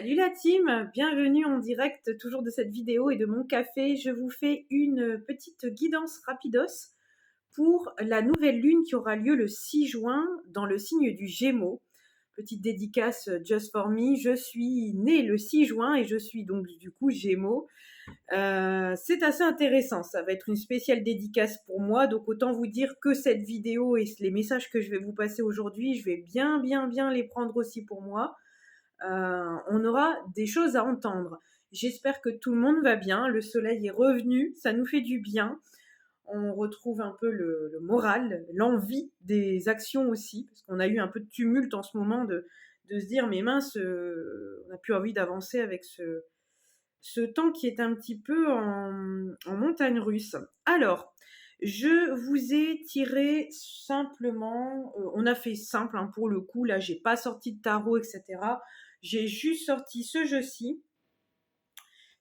Salut la team, bienvenue en direct toujours de cette vidéo et de mon café. Je vous fais une petite guidance rapidos pour la nouvelle lune qui aura lieu le 6 juin dans le signe du Gémeaux. Petite dédicace just for me, je suis née le 6 juin et je suis donc du coup Gémeaux. C'est assez intéressant, ça va être une spéciale dédicace pour moi, donc autant vous dire que cette vidéo et les messages que je vais vous passer aujourd'hui, je vais bien les prendre aussi pour moi. On aura des choses à entendre. J'espère que tout le monde va bien, le soleil est revenu, ça nous fait du bien. On retrouve un peu le moral, l'envie des actions aussi, parce qu'on a eu un peu de tumulte en ce moment de se dire mais mince, on n'a plus envie d'avancer avec ce temps qui est un petit peu en montagne russe. Alors, je vous ai tiré simplement, on a fait simple hein, pour le coup, là j'ai pas sorti de tarot, etc. J'ai juste sorti ce jeu-ci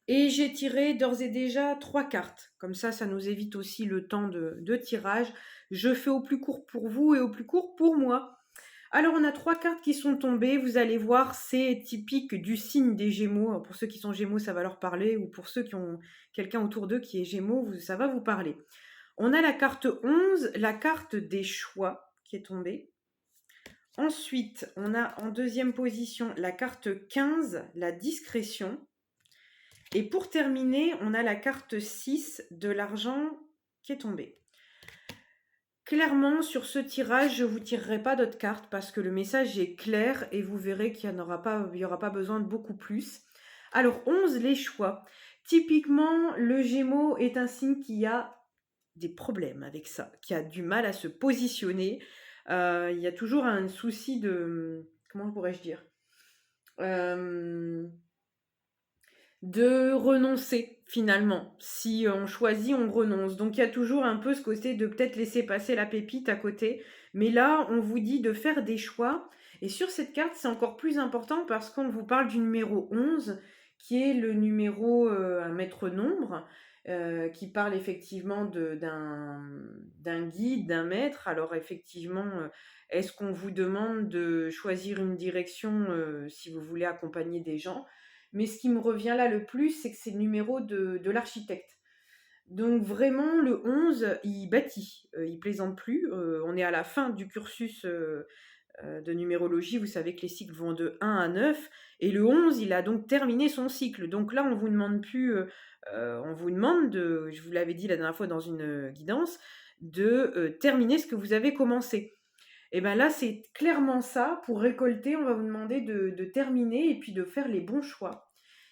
et j'ai tiré d'ores et déjà 3 cartes. Comme ça nous évite aussi le temps de tirage. Je fais au plus court pour vous et au plus court pour moi. Alors, on a 3 cartes qui sont tombées. Vous allez voir, c'est typique du signe des Gémeaux. Alors, pour ceux qui sont Gémeaux, ça va leur parler. Ou pour ceux qui ont quelqu'un autour d'eux qui est Gémeaux, ça va vous parler. On a la carte 11, la carte des choix qui est tombée. Ensuite, on a en deuxième position la carte 15, la discrétion. Et pour terminer, on a la carte 6 de l'argent qui est tombée. Clairement, sur ce tirage, je ne vous tirerai pas d'autres cartes parce que le message est clair et vous verrez qu'il n'y aura pas besoin de beaucoup plus. Alors, 11, les choix. Typiquement, le Gémeaux est un signe qui a des problèmes avec ça, qui a du mal à se positionner. Il y a toujours un souci de... Comment pourrais-je dire de renoncer finalement. Si on choisit, on renonce. Donc il y a toujours un peu ce côté de peut-être laisser passer la pépite à côté. Mais là, on vous dit de faire des choix. Et sur cette carte, c'est encore plus important parce qu'on vous parle du numéro 11, qui est le numéro un maître nombre, qui parle effectivement d'un guide, d'un maître. Alors effectivement, est-ce qu'on vous demande de choisir une direction si vous voulez accompagner des gens? Mais ce qui me revient là le plus, c'est que c'est le numéro de l'architecte. Donc vraiment, le 11, il bâtit, il plaisante plus. On est à la fin du cursus de numérologie. Vous savez que les cycles vont de 1 à 9. Et le 11, il a donc terminé son cycle. Donc là, on vous demande plus, on vous demande, je vous l'avais dit la dernière fois dans une guidance, de terminer ce que vous avez commencé. Et bien là, c'est clairement ça. Pour récolter, on va vous demander de terminer et puis de faire les bons choix.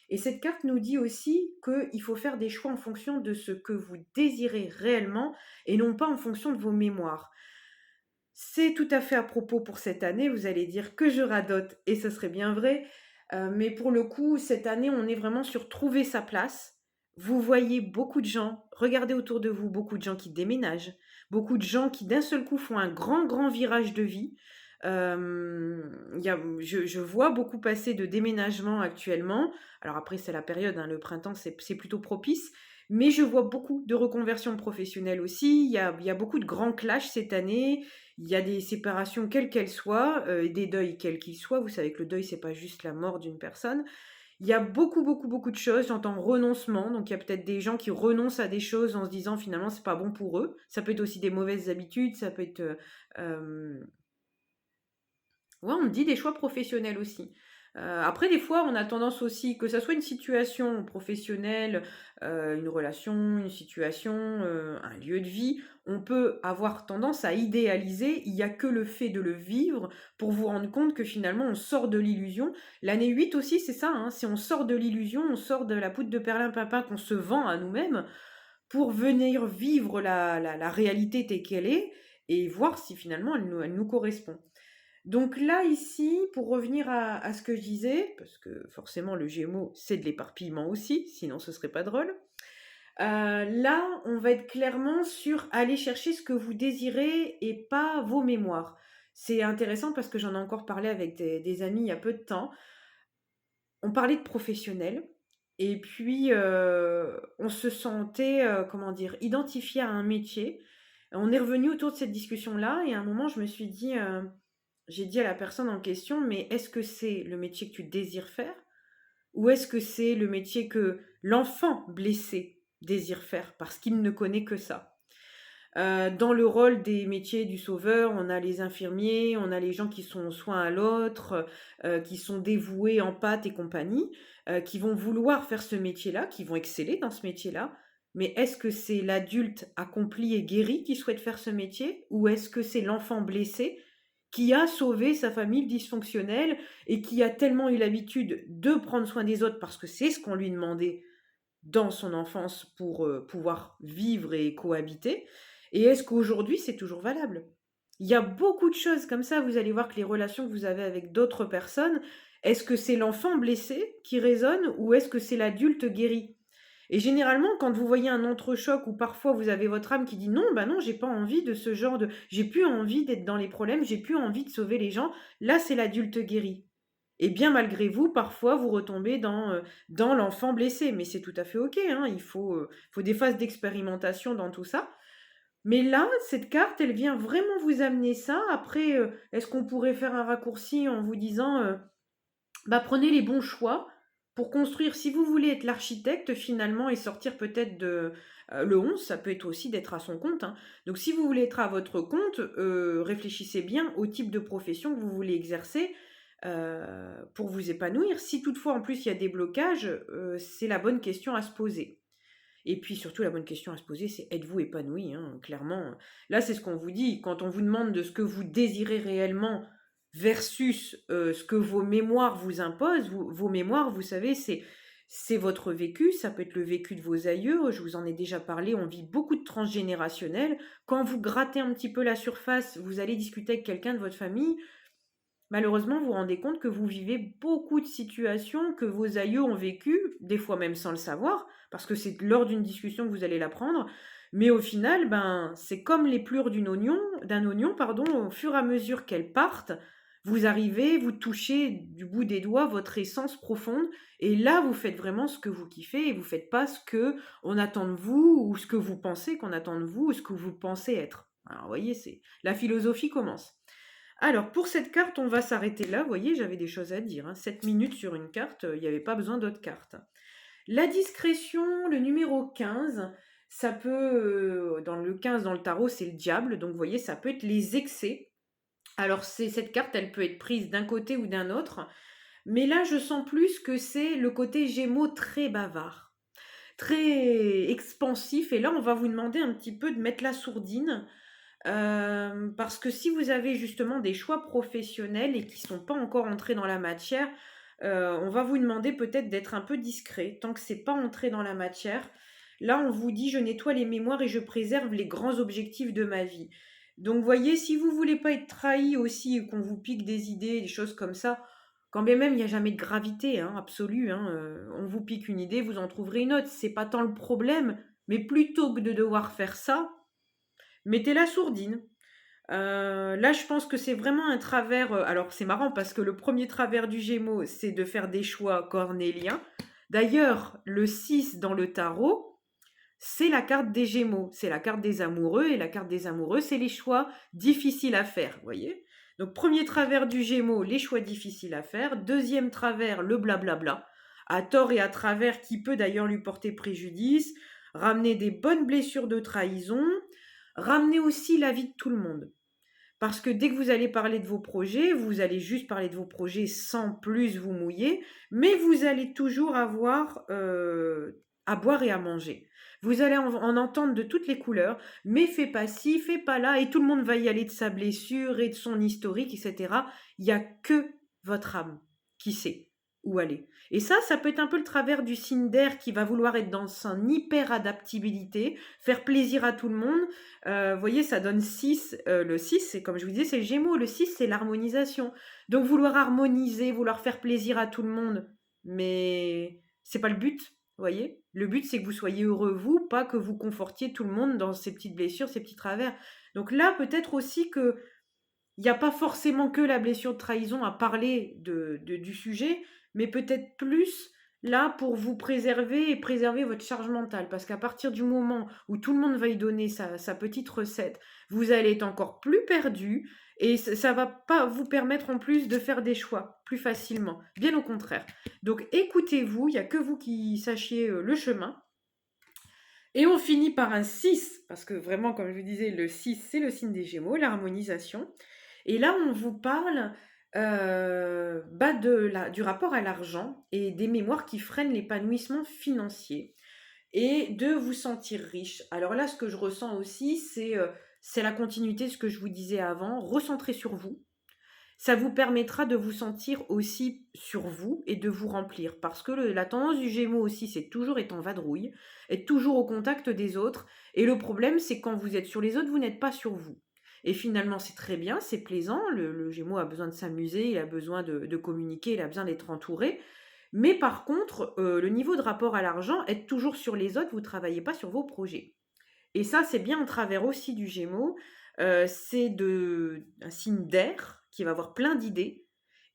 Et cette carte nous dit aussi qu'il faut faire des choix en fonction de ce que vous désirez réellement et non pas en fonction de vos mémoires. C'est tout à fait à propos pour cette année. Vous allez dire que je radote et ce serait bien vrai. Mais pour le coup, cette année, on est vraiment sur trouver sa place. Vous voyez beaucoup de gens, regardez autour de vous, beaucoup de gens qui déménagent, beaucoup de gens qui d'un seul coup font un grand virage de vie. Je vois beaucoup passer de déménagements actuellement. Alors après, c'est la période, hein, le printemps, c'est plutôt propice. Mais je vois beaucoup de reconversions professionnelles aussi. Il y a beaucoup de grands clashs cette année. Il y a des séparations quelles qu'elles soient, des deuils quels qu'ils soient. Vous savez que le deuil, c'est pas juste la mort d'une personne. Il y a beaucoup de choses. J'entends renoncement. Donc, il y a peut-être des gens qui renoncent à des choses en se disant finalement, c'est pas bon pour eux. Ça peut être aussi des mauvaises habitudes. Ça peut être. Ouais, on me dit des choix professionnels aussi. Après, des fois, on a tendance aussi, que ça soit une situation professionnelle, une relation, une situation, un lieu de vie, on peut avoir tendance à idéaliser. Il n'y a que le fait de le vivre pour vous rendre compte que finalement, on sort de l'illusion. L'année 8 aussi, c'est ça, hein, si on sort de l'illusion, on sort de la poudre de perlimpinpin qu'on se vend à nous-mêmes pour venir vivre la réalité telle qu'elle est et voir si finalement elle nous correspond. Donc là, ici, pour revenir à ce que je disais, parce que forcément le Gémeaux, c'est de l'éparpillement aussi, sinon ce serait pas drôle. Là, on va être clairement sur aller chercher ce que vous désirez et pas vos mémoires. C'est intéressant parce que j'en ai encore parlé avec des amis il y a peu de temps. On parlait de professionnels et puis on se sentait, comment dire, identifié à un métier. On est revenu autour de cette discussion-là et à un moment, je me suis dit... j'ai dit à la personne en question, mais est-ce que c'est le métier que tu désires faire ou est-ce que c'est le métier que l'enfant blessé désire faire parce qu'il ne connaît que ça? Dans le rôle des métiers du sauveur, on a les infirmiers, on a les gens qui sont soins à l'autre, qui sont dévoués, empathes et compagnie, qui vont vouloir faire ce métier-là, qui vont exceller dans ce métier-là. Mais est-ce que c'est l'adulte accompli et guéri qui souhaite faire ce métier? Ou est-ce que c'est l'enfant blessé qui a sauvé sa famille dysfonctionnelle et qui a tellement eu l'habitude de prendre soin des autres parce que c'est ce qu'on lui demandait dans son enfance pour, pouvoir vivre et cohabiter? Et est-ce qu'aujourd'hui, c'est toujours valable? Il y a beaucoup de choses comme ça, vous allez voir que les relations que vous avez avec d'autres personnes, est-ce que c'est l'enfant blessé qui résonne ou est-ce que c'est l'adulte guéri? Et généralement, quand vous voyez un entrechoc où parfois vous avez votre âme qui dit: «Non, bah non, j'ai pas envie de ce genre de j'ai plus envie d'être dans les problèmes, j'ai plus envie de sauver les gens», là, c'est l'adulte guéri. Et bien malgré vous, parfois, vous retombez dans l'enfant blessé, mais c'est tout à fait OK, hein, faut des phases d'expérimentation dans tout ça. Mais là, cette carte, elle vient vraiment vous amener ça. Après, est-ce qu'on pourrait faire un raccourci en vous disant, bah, prenez les bons choix pour construire si vous voulez être l'architecte finalement et sortir peut-être de le 11, ça peut être aussi d'être à son compte, hein. Donc si vous voulez être à votre compte, réfléchissez bien au type de profession que vous voulez exercer, pour vous épanouir. Si toutefois, en plus, il y a des blocages, c'est la bonne question à se poser. Et puis surtout, la bonne question à se poser, c'est êtes-vous épanoui, hein, clairement. Là, c'est ce qu'on vous dit. Quand on vous demande de ce que vous désirez réellement versus ce que vos mémoires vous imposent, vos mémoires, vous savez, c'est votre vécu, ça peut être le vécu de vos aïeux, je vous en ai déjà parlé, on vit beaucoup de transgénérationnel. Quand vous grattez un petit peu la surface, vous allez discuter avec quelqu'un de votre famille, malheureusement, vous vous rendez compte que vous vivez beaucoup de situations que vos aïeux ont vécues, des fois même sans le savoir, parce que c'est lors d'une discussion que vous allez l'apprendre. Mais au final, ben, c'est comme les plures d'un oignon, pardon, au fur et à mesure qu'elles partent, vous arrivez, vous touchez du bout des doigts votre essence profonde, et là, vous faites vraiment ce que vous kiffez, et vous faites pas ce que on attend de vous, ou ce que vous pensez qu'on attend de vous, ou ce que vous pensez être. Alors, vous voyez, c'est la philosophie commence. Alors, pour cette carte, on va s'arrêter là. Vous voyez, j'avais des choses à dire, hein. 7 minutes sur une carte, il n'y avait pas besoin d'autres cartes. La discrétion, le numéro 15, ça peut, dans le 15 dans le tarot, c'est le diable. Donc, vous voyez, ça peut être les excès. Alors, cette carte, elle peut être prise d'un côté ou d'un autre. Mais là, je sens plus que c'est le côté Gémeaux très bavard, très expansif. Et là, on va vous demander un petit peu de mettre la sourdine. Parce que si vous avez justement des choix professionnels et qui sont pas encore entrés dans la matière, on va vous demander peut-être d'être un peu discret tant que c'est pas entré dans la matière. Là, on vous dit: «Je nettoie les mémoires et je préserve les grands objectifs de ma vie». Donc voyez, si vous voulez pas être trahi aussi, qu'on vous pique des idées, des choses comme ça, quand bien même il y a jamais de gravité, hein, absolue, hein, on vous pique une idée, vous en trouverez une autre. C'est pas tant le problème, mais plutôt que de devoir faire ça, mettez la sourdine. Là, je pense que c'est vraiment un travers, alors c'est marrant parce que le premier travers du Gémeaux, c'est de faire des choix cornéliens. D'ailleurs, le 6 dans le tarot, c'est la carte des Gémeaux, c'est la carte des amoureux et la carte des amoureux, c'est les choix difficiles à faire, vous voyez? Donc premier travers du Gémeaux, les choix difficiles à faire. Deuxième travers, le blablabla, à tort et à travers, qui peut d'ailleurs lui porter préjudice, ramener des bonnes blessures de trahison, ramener aussi la vie de tout le monde. Parce que dès que vous allez parler de vos projets, vous allez juste parler de vos projets sans plus vous mouiller, mais vous allez toujours avoir à boire et à manger. Vous allez en entendre de toutes les couleurs, mais fais pas ci, fais pas là, et tout le monde va y aller de sa blessure et de son historique, etc. Il n'y a que votre âme qui sait où aller. Et ça peut être un peu le travers du signe d'air qui va vouloir être dans son hyper-adaptabilité, faire plaisir à tout le monde. Vous voyez, ça donne 6. Le 6, c'est comme je vous disais, c'est le Gémeaux. Le 6, c'est l'harmonisation. Donc vouloir harmoniser, vouloir faire plaisir à tout le monde, mais c'est pas le but, vous voyez. Le but, c'est que vous soyez heureux, vous, pas que vous confortiez tout le monde dans ces petites blessures, ces petits travers. Donc là, peut-être aussi que il n'y a pas forcément que la blessure de trahison à parler du sujet, mais peut-être plus là pour vous préserver et préserver votre charge mentale. Parce qu'à partir du moment où tout le monde va y donner sa petite recette, vous allez être encore plus perdu et ça ne va pas vous permettre en plus de faire des choix. plus facilement. Bien au contraire. Donc écoutez-vous, il n'y a que vous qui sachiez le chemin. Et on finit par un 6, parce que vraiment, comme je vous disais, le 6, c'est le signe des Gémeaux, l'harmonisation. Et là, on vous parle du rapport à l'argent et des mémoires qui freinent l'épanouissement financier et de vous sentir riche. Alors là, ce que je ressens aussi, c'est la continuité de ce que je vous disais avant, recentrer sur vous. Ça vous permettra de vous sentir aussi sur vous et de vous remplir. Parce que la tendance du Gémeaux aussi, c'est toujours être en vadrouille, être toujours au contact des autres. Et le problème, c'est quand vous êtes sur les autres, vous n'êtes pas sur vous. Et finalement, c'est très bien, c'est plaisant. Le Gémeaux a besoin de s'amuser, il a besoin de communiquer, il a besoin d'être entouré. Mais par contre, le niveau de rapport à l'argent, être toujours sur les autres, vous ne travaillez pas sur vos projets. Et ça, c'est bien en travers aussi du Gémeaux. C'est un signe d'air qui va avoir plein d'idées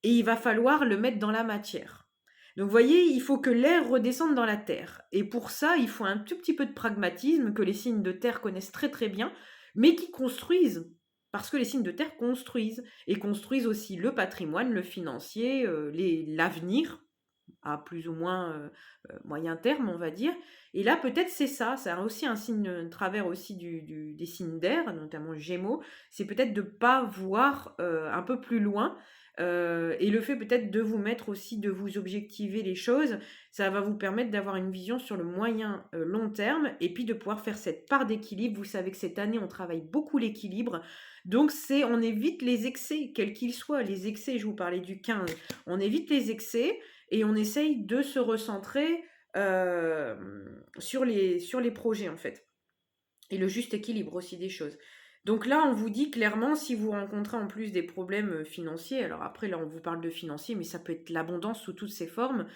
et il va falloir le mettre dans la matière. Donc vous voyez, il faut que l'air redescende dans la terre. Et pour ça, il faut un tout petit peu de pragmatisme que les signes de terre connaissent très très bien, mais qui construisent. Parce que les signes de terre construisent. Et construisent aussi le patrimoine, le financier, l'avenir, à plus ou moins moyen terme, on va dire. Et là, peut-être c'est ça, c'est aussi un signe, un travers aussi des signes d'air, notamment le Gémeaux, c'est peut-être de ne pas voir un peu plus loin. Et le fait peut-être de vous mettre aussi, de vous objectiver les choses, ça va vous permettre d'avoir une vision sur le moyen long terme et puis de pouvoir faire cette part d'équilibre. Vous savez que cette année, on travaille beaucoup l'équilibre. Donc, on évite les excès, quels qu'ils soient. Les excès, je vous parlais du 15, on évite les excès et on essaye de se recentrer sur les projets en fait. Et le juste équilibre aussi des choses. Donc là, on vous dit clairement, si vous rencontrez en plus des problèmes financiers, alors après là on vous parle de financier, mais ça peut être l'abondance sous toutes ses formes,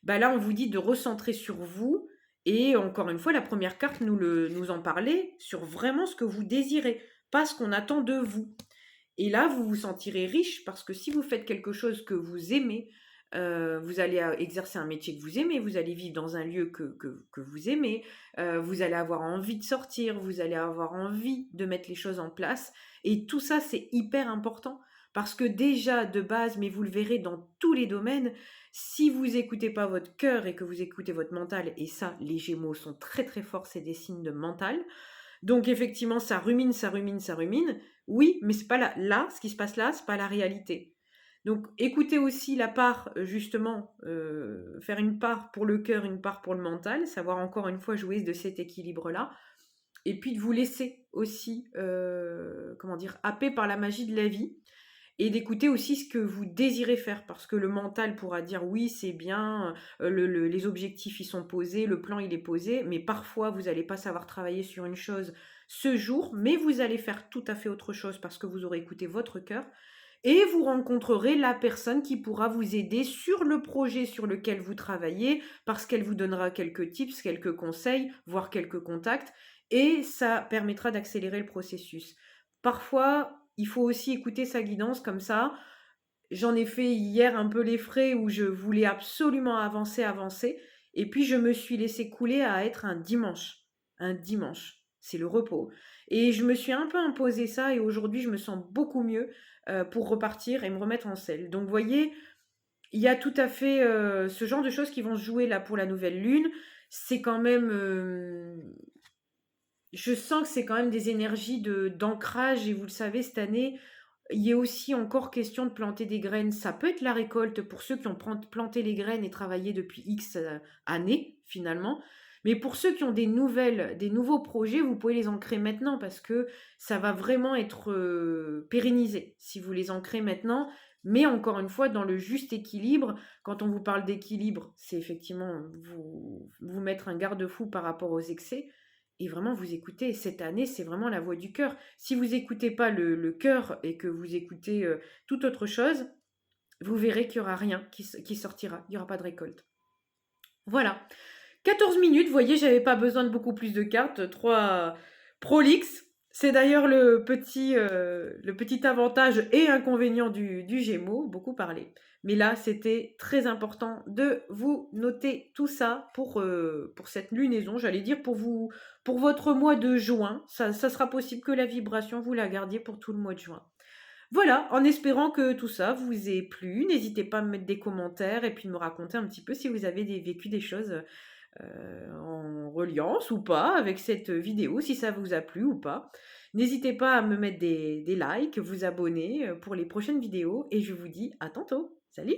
bah là on vous dit de recentrer sur vous, et encore une fois, la première carte nous en parlait sur vraiment ce que vous désirez, pas ce qu'on attend de vous. Et là, vous vous sentirez riche parce que si vous faites quelque chose que vous aimez, vous allez exercer un métier que vous aimez, vous allez vivre dans un lieu que vous aimez, vous allez avoir envie de sortir, vous allez avoir envie de mettre les choses en place. Et tout ça, c'est hyper important parce que déjà, de base, mais vous le verrez dans tous les domaines, si vous écoutez pas votre cœur et que vous écoutez votre mental, et ça, les Gémeaux sont très très forts, c'est des signes de mental. Donc effectivement, ça rumine, ça rumine, ça rumine. Oui, mais c'est pas là, ce qui se passe là, c'est pas la réalité. Donc écoutez aussi la part, justement, faire une part pour le cœur, une part pour le mental, savoir encore une fois jouer de cet équilibre-là. Et puis de vous laisser aussi, comment dire, happer par la magie de la vie et d'écouter aussi ce que vous désirez faire parce que le mental pourra dire oui c'est bien, les objectifs ils sont posés, le plan il est posé, mais parfois vous n'allez pas savoir travailler sur une chose ce jour, mais vous allez faire tout à fait autre chose parce que vous aurez écouté votre cœur et vous rencontrerez la personne qui pourra vous aider sur le projet sur lequel vous travaillez parce qu'elle vous donnera quelques tips, quelques conseils, voire quelques contacts et ça permettra d'accélérer le processus. Parfois, il faut aussi écouter sa guidance comme ça. J'en ai fait hier un peu les frais où je voulais absolument avancer. Et puis je me suis laissé couler à être un dimanche. Un dimanche. C'est le repos. Et je me suis un peu imposé ça et aujourd'hui je me sens beaucoup mieux pour repartir et me remettre en selle. Donc vous voyez, il y a tout à fait ce genre de choses qui vont se jouer là pour la nouvelle lune. C'est quand même je sens que c'est quand même des énergies d'ancrage et vous le savez, cette année, il est aussi encore question de planter des graines. Ça peut être la récolte pour ceux qui ont planté les graines et travaillé depuis X années, finalement. Mais pour ceux qui ont des nouveaux projets, vous pouvez les ancrer maintenant parce que ça va vraiment être pérennisé si vous les ancrez maintenant. Mais encore une fois, dans le juste équilibre, quand on vous parle d'équilibre, c'est effectivement vous mettre un garde-fou par rapport aux excès et vraiment vous écoutez. Cette année, c'est vraiment la voix du cœur. Si vous n'écoutez pas le cœur et que vous écoutez toute autre chose, vous verrez qu'il n'y aura rien qui sortira. Il n'y aura pas de récolte. Voilà. 14 minutes, vous voyez, j'avais pas besoin de beaucoup plus de cartes. 3 prolix. C'est d'ailleurs le petit avantage et inconvénient du Gémeaux, beaucoup parlé. Mais là, c'était très important de vous noter tout ça pour cette lunaison, j'allais dire pour votre mois de juin. Ça sera possible que la vibration, vous la gardiez pour tout le mois de juin. Voilà, en espérant que tout ça vous ait plu, n'hésitez pas à me mettre des commentaires et puis me raconter un petit peu si vous avez vécu des choses en reliance ou pas avec cette vidéo, si ça vous a plu ou pas. N'hésitez pas à me mettre des likes, vous abonner pour les prochaines vidéos et je vous dis à tantôt. Salut!